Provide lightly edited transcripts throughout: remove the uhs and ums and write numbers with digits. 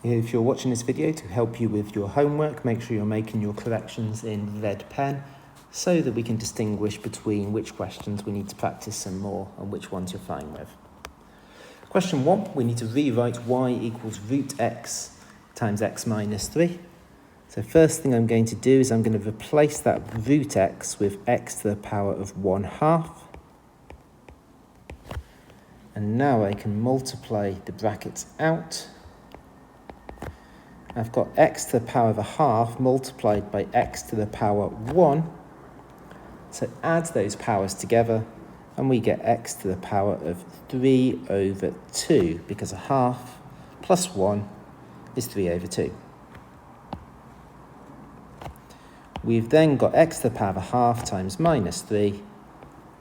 If you're watching this video to help you with your homework, make sure you're making your corrections in red pen so that we can distinguish between which questions we need to practice some more and which ones you're fine with. Question 1, we need to rewrite y equals root x times x minus 3. So first thing I'm going to do is I'm going to replace that root x with x to the power of 1/2. And now I can multiply the brackets out. I've got x to the power of 1/2 multiplied by x to the power 1. So add those powers together and we get x to the power of 3/2 because 1/2 plus 1 is 3/2. We've then got x to the power of 1/2 times minus 3,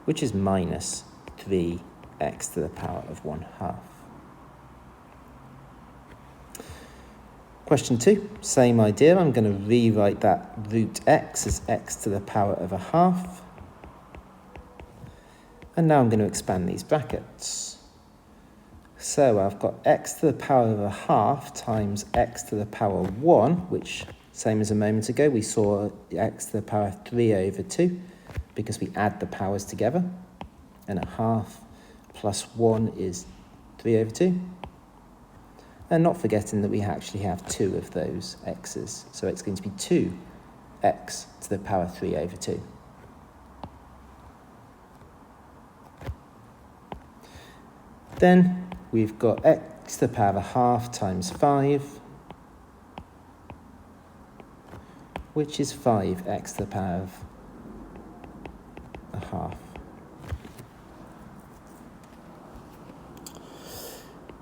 which is minus 3x to the power of 1/2. Question 2, same idea. I'm going to rewrite that root x as x to the power of 1/2. And now I'm going to expand these brackets. So I've got x to the power of 1/2 times x to the power 1, which, same as a moment ago, we saw x to the power 3/2 because we add the powers together. And 1/2 plus 1 is 3/2. And not forgetting that we actually have 2 of those x's. So it's going to be 2x to the power 3/2. Then we've got x to the power of 1/2 times 5, which is 5x to the power of 1/2.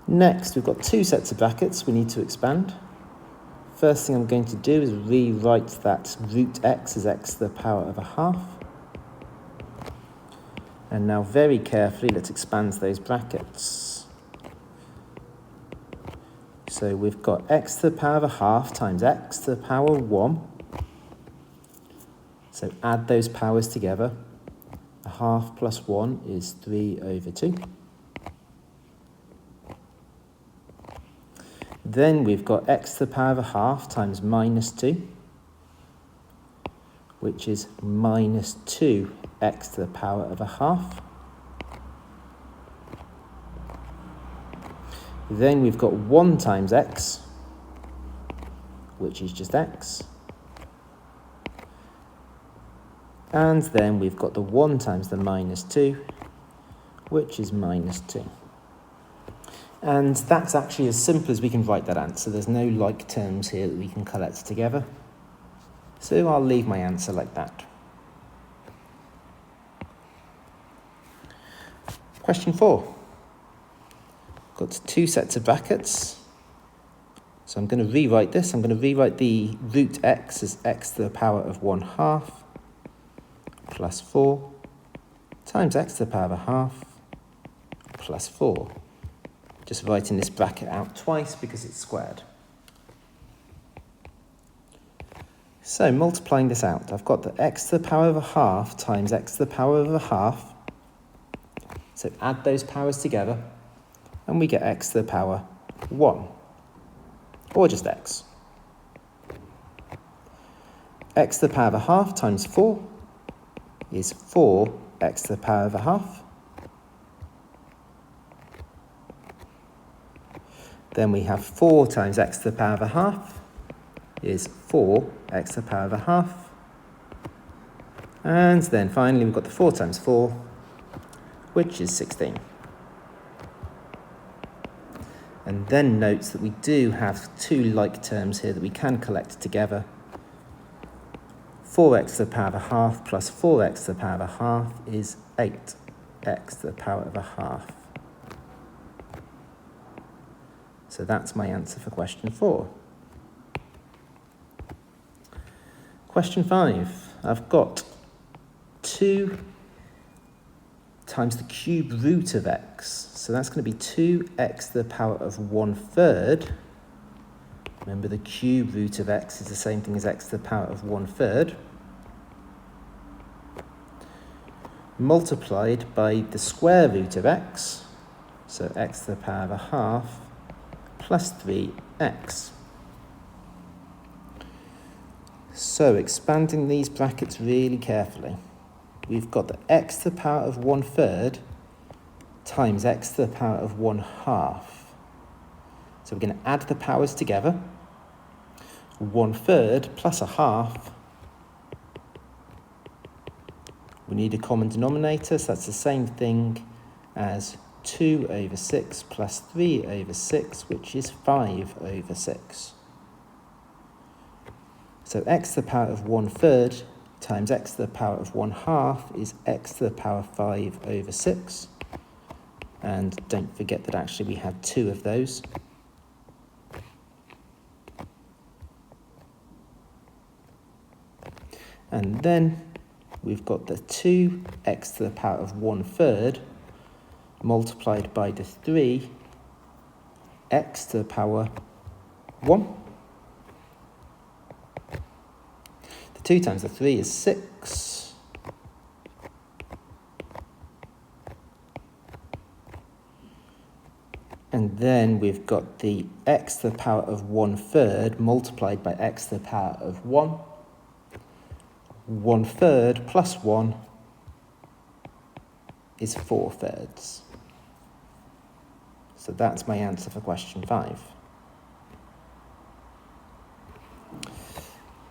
Next, we've got 2 sets of brackets we need to expand. First thing I'm going to do is rewrite that root x as x to the power of 1/2. And now very carefully, let's expand those brackets. So we've got x to the power of 1/2 times x to the power 1. So add those powers together. 1/2 plus 1 is 3/2. Then we've got x to the power of 1/2 times minus 2, which is minus 2x to the power of 1/2. Then we've got 1 times x, which is just x. And then we've got the 1 times the minus 2, which is minus 2. And that's actually as simple as we can write that answer. There's no like terms here that we can collect together. So I'll leave my answer like that. Question 4. Got 2 sets of brackets. So I'm going to rewrite this. I'm going to rewrite the root x as x to the power of 1/2 plus 4 times x to the power of 1/2 plus 4. Just writing this bracket out twice because it's squared. So multiplying this out, I've got the x to the power of 1/2 times x to the power of 1/2. So add those powers together and we get x to the power 1, or just x. X to the power of 1/2 times 4 is 4x to the power of 1/2. Then we have 4 times x to the power of 1/2 is 4x to the power of 1/2. And then finally we've got the 4 times 4, which is 16. And then note that we do have 2 like terms here that we can collect together. 4x to the power of 1/2 plus 4x to the power of 1/2 is 8x to the power of 1/2. So that's my answer for question 4. Question 5. I've got 2 times the cube root of x. So that's going to be 2x to the power of 1/3. Remember, the cube root of x is the same thing as x to the power of 1/3. Multiplied by the square root of x. So x to the power of 1/2 plus 3 x. So expanding these brackets really carefully, we've got the x to the power of 1/3 times x to the power of 1/2. So we're going to add the powers together. 1/3 plus 1/2. We need a common denominator, so that's the same thing as 2/6 plus 3/6, which is 5/6. So x to the power of 1/3 times x to the power of 1/2 is x to the power 5/6. And don't forget that actually we have two of those. And then we've got the 2x to the power of 1/3 multiplied by the 3x to the power 1. The 2 times the 3 is 6. And then we've got the x to the power of 1/3 multiplied by x to the power of 1. 1/3 plus 1 is 4/3. So that's my answer for question 5.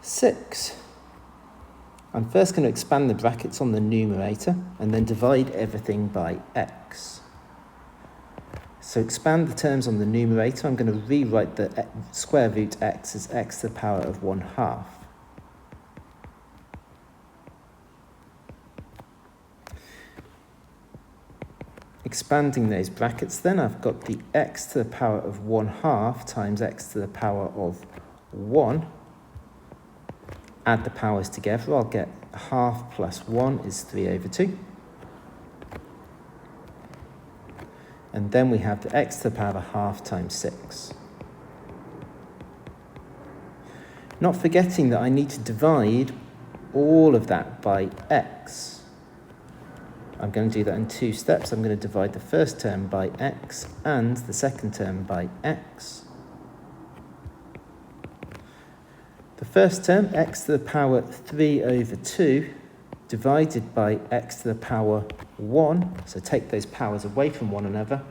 6. I'm first going to expand the brackets on the numerator and then divide everything by x. So expand the terms on the numerator. I'm going to rewrite the square root x as x to the power of 1/2. Expanding those brackets, then I've got the x to the power of 1/2 times x to the power of 1. Add the powers together, I'll get 1/2 plus 1 is 3/2. And then we have the x to the power of 1/2 times 6. Not forgetting that I need to divide all of that by x. I'm going to do that in 2 steps. I'm going to divide the first term by x and the second term by x. The first term, x to the power 3/2, divided by x to the power 1. So take those powers away from one another.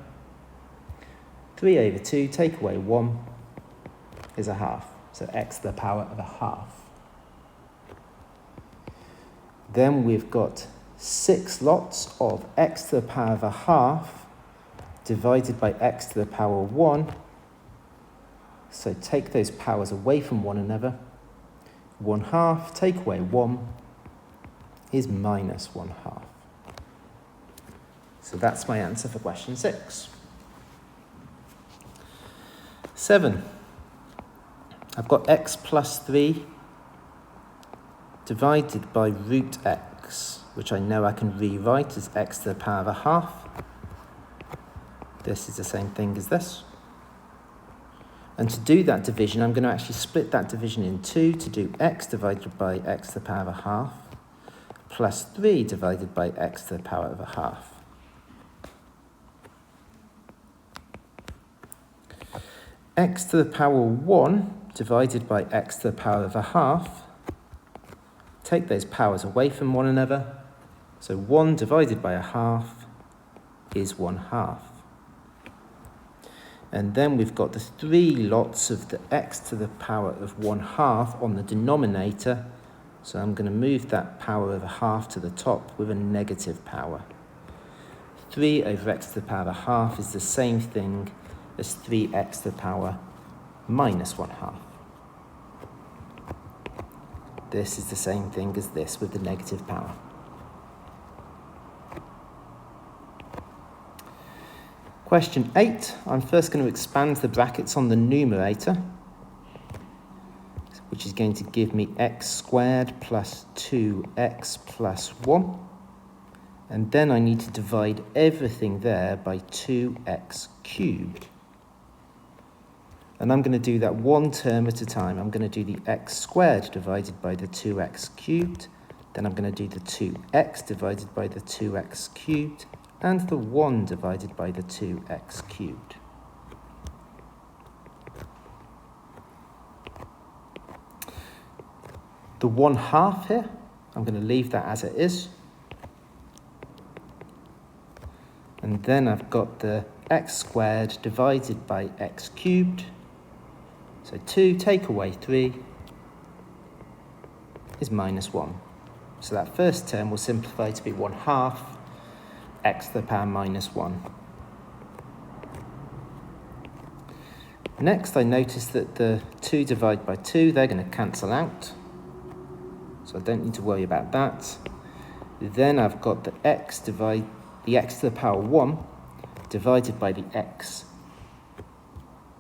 3/2, take away 1 is 1/2. So x to the power of 1/2. Then we've got 6 lots of x to the power of 1/2 divided by x to the power 1. So take those powers away from one another. 1/2, take away 1 is minus 1/2. So that's my answer for question 6. 7. I've got x plus 3 divided by root x, which I know I can rewrite as x to the power of 1/2. This is the same thing as this. And to do that division, I'm going to actually split that division in 2 to do x divided by x to the power of 1/2 plus 3 divided by x to the power of 1/2. X to the power 1 divided by x to the power of 1/2. Take those powers away from one another. So 1 divided by 1/2 is 1/2. And then we've got the 3 lots of the x to the power of 1/2 on the denominator. So I'm going to move that power of 1/2 to the top with a negative power. 3 over x to the power of 1/2 is the same thing as 3x to the power minus 1/2. This is the same thing as this with the negative power. Question 8, I'm first going to expand the brackets on the numerator, which is going to give me x squared plus 2x plus 1. And then I need to divide everything there by 2x cubed. And I'm going to do that one term at a time. I'm going to do the x squared divided by the 2x cubed. Then I'm going to do the 2x divided by the 2x cubed. And the 1 divided by the 2x cubed. The 1/2 here, I'm going to leave that as it is. And then I've got the x squared divided by x cubed. So 2 take away 3 is -1. So that first term will simplify to be 1/2 x to the power -1. Next, I notice that the 2 divided by 2, they're going to cancel out. So I don't need to worry about that. Then I've got the x to the power 1 divided by the x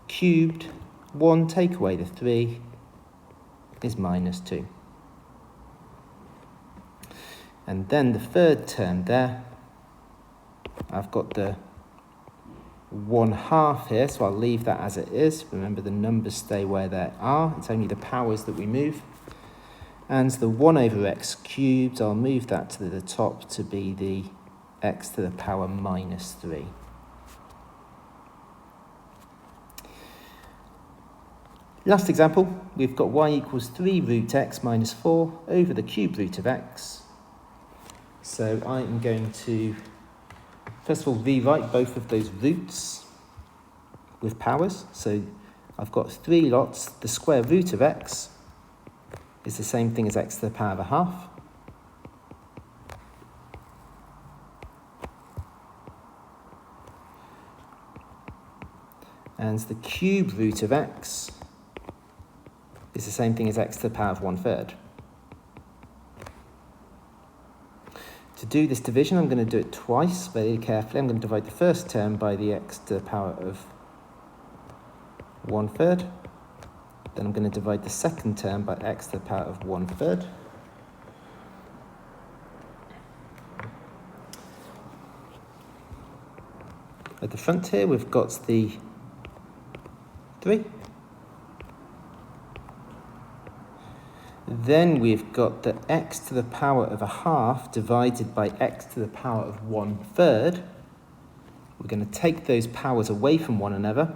cubed. 1 take away the 3 is -2. And then the third term there, I've got the 1/2 here, so I'll leave that as it is. Remember, the numbers stay where they are. It's only the powers that we move. And the 1 over x cubed, I'll move that to the top to be the x to the power -3. Last example, we've got y equals 3 root x minus 4 over the cube root of x. So I am going to, first of all, rewrite both of those roots with powers. So I've got 3 lots. The square root of x is the same thing as x to the power of 1/2. And the cube root of x is the same thing as x to the power of 1/3. To do this division, I'm going to do it twice, very carefully. I'm going to divide the first term by the x to the power of 1/3. Then I'm going to divide the second term by x to the power of 1/3. At the front here, we've got the 3. Then we've got the x to the power of 1/2 divided by x to the power of 1/3. We're going to take those powers away from one another.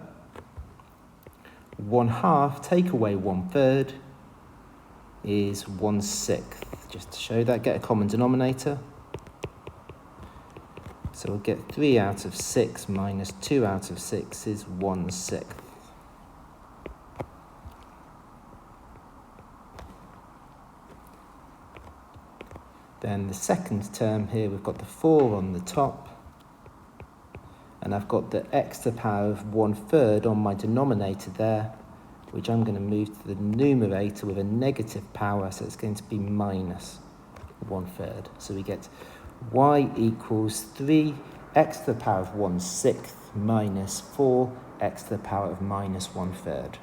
1/2 take away 1/3 is 1/6. Just to show that, get a common denominator. So we'll get 3 out of 6 minus 2 out of 6 is 1/6. Then the second term here, we've got the 4 on the top. And I've got the x to the power of 1/3 on my denominator there, which I'm going to move to the numerator with a negative power, so it's going to be minus 1/3. So we get y equals 3 x to the power of 1/6 minus 4 x to the power of minus 1/3.